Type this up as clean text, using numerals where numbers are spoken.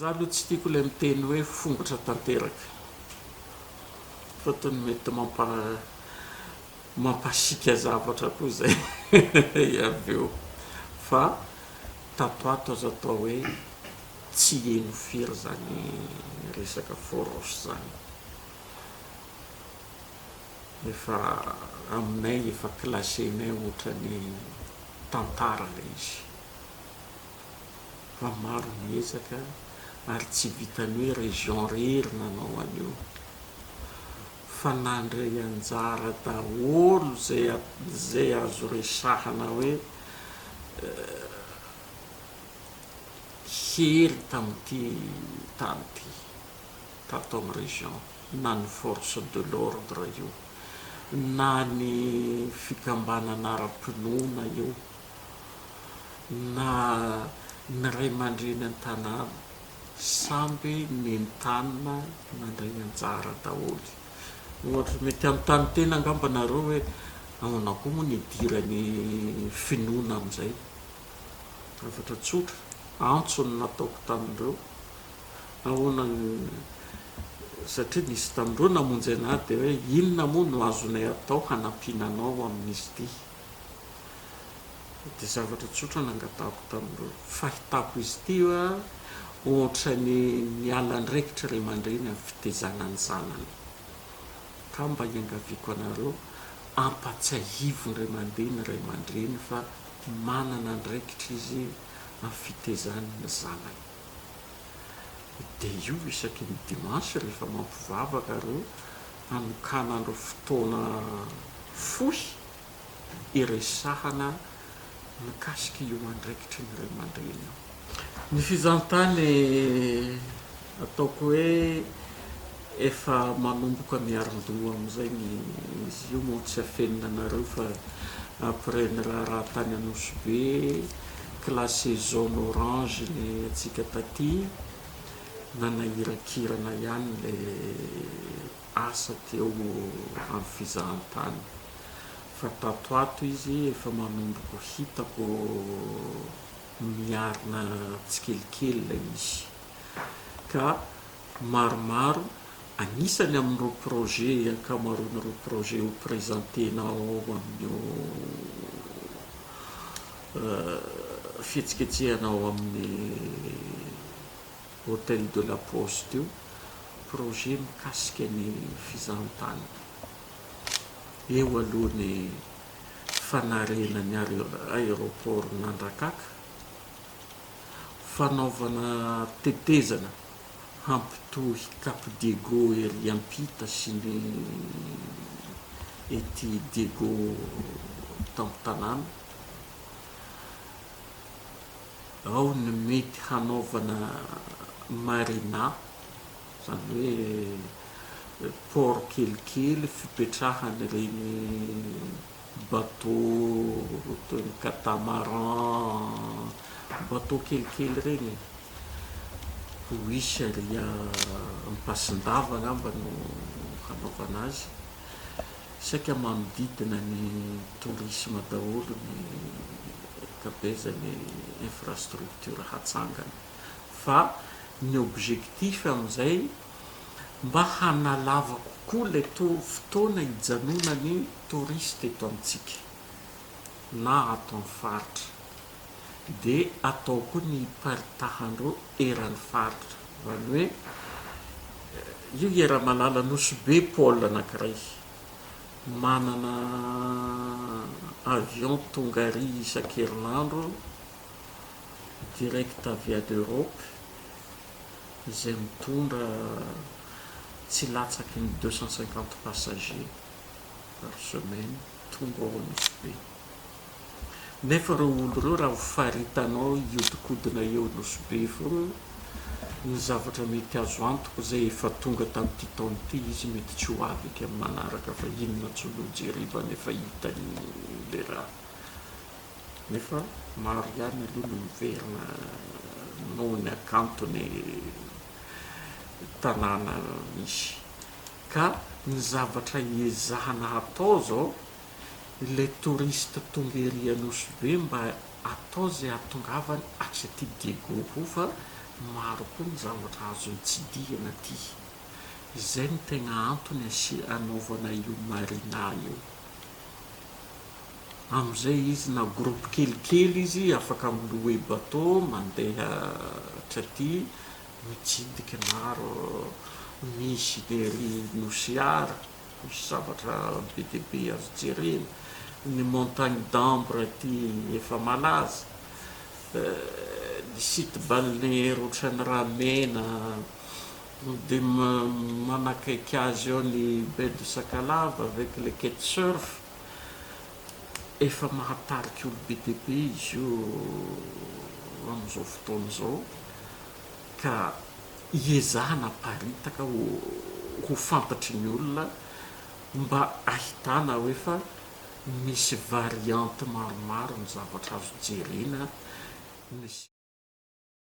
za aloha tsy tiako ilay miteny hoe fongatra tanteraka fotony mety mampasika zavatra koa zay avy eo fa tatoato azo atao hoe tsy eno firy zany resaka forosy zany efa aminay efa clasenay ohatrany tantara le izy fa maro miezaka ary tsy vitany hoe région rery nanao an'io fa nandray anjara daholo zay azo resahana hoe hery tamin'ity tany ty tato amin'ny région na ny force de l'ordre io na ny fikambanana ara-pinoana io na ny ray aman-dreny an-tanàna samby nentanina nandray anjara daholo ohatra mety amin'ny tany tena angamba nareo hoe ahoana koa moa ny idirany finoana amin'izay zavatra tsotra antsony nataoko tamindreo ahoana satria nisy tamindreo namonjy anahy dia hoe inona moa no azonay atao hanampinanao amin'izy ity dia zavatra tsotra nangatahako tamindreo fahitako izy ity a ohatra ny mialan-draikitra ray aman-dreny amin'ny fitezana ny zanany ka mba iangaviako anareo ampatsiahivony ray aman-dreny ray aman-dreny fa manana andraikitra izy amin'ny fitezan'ny zanany dia io isaky ny dimansy rehefa mampivavaka reo anokanandro fotoana fohy iresahana mikasika io andraikitra ny ray aman-dreny io ny fizantany ataoko hoe efa manomboka miaron-doha amin'izay izy io moa tsy afenina anareo fa après ny raha tany Anosibe classé zone orange ny atsika taty nanahirakirana ihany le asa teo amin'ny fizahantany fa tatoato izy efa manomboko hitako miarina tsikelikely la izy ka maromaro anisany amin'ireo projet ankamaroan'ireo projet ho présentenao amin'io fihetsiketsehanao amin'ny hôtel de la poste io projet mikasika ny fizahantany eo alohan'ny fanarena ny aéroport n'Andrakaka fanaovana tetezana hampitohy Cap Diego ery ampita sy ny ety Diego tampon-tanàna ao ny mety hanaovana marina zany hoe port kelikely fipetrahany reny bateau toy ny catamaran bateau kelikely reny hoisy ary mipasin-dava ngamba no hanaovana azy saika manodidina ny tourisme daholo ny kabezany infrastructure hatsangana fa ny objectif amin'izay mba hanalava kokoa ilay fotoana hijanonany touriste eto amintsika na ato amin'ny faritra dia atao koa ny paritahandreo eran'ny faritra zany hoe io era-malala Anosibe pôle anankiray manana avion tonga ary isan-kerinandro direct via d'Europe izay mitondra tsy latsaky ny 250 passagers par semaine tonga ao Anosibe nefa reo olo reo raha hofaritanao iodikodina eo Anosibe foana ny zavatra mety azo antoko zay efa tonga tamin'ity taona ity izy mety tsy ho avy eky amin'ny manaraka fa inona tsy ho jerivana efa hitany le raha nefa maro ihany aloha no miverina noho ny akantony tanàna misy ka ny zavatra hiezahana atao zao le touriste tonga ery Anosibe mba atao zay atongavany atsaty Diego koa fa maro koa ny zavatra azo itsidihana ty. Izay ny tegna antony anaovana io marina io. Am'izay izy na groupe kelikely izy afaka miloe bateau mandeha traty mitsidika maro, misy ery nosiara, misy zavatra be dia be azo jerena. Ny montagne d'ambre ty efa malaza, ny site balnéaire ohatran'ny Ramena, dia manakaiky azy eo ny baie de Sakalava avec le kitesurf. Efa mahatariky olo be dia be izy io amin'izao fotoana izao, ka iezahana paritaka ho fantatry ny olona mba ahitana hoe fa misy variante maromaro ny zavatra azo jerena.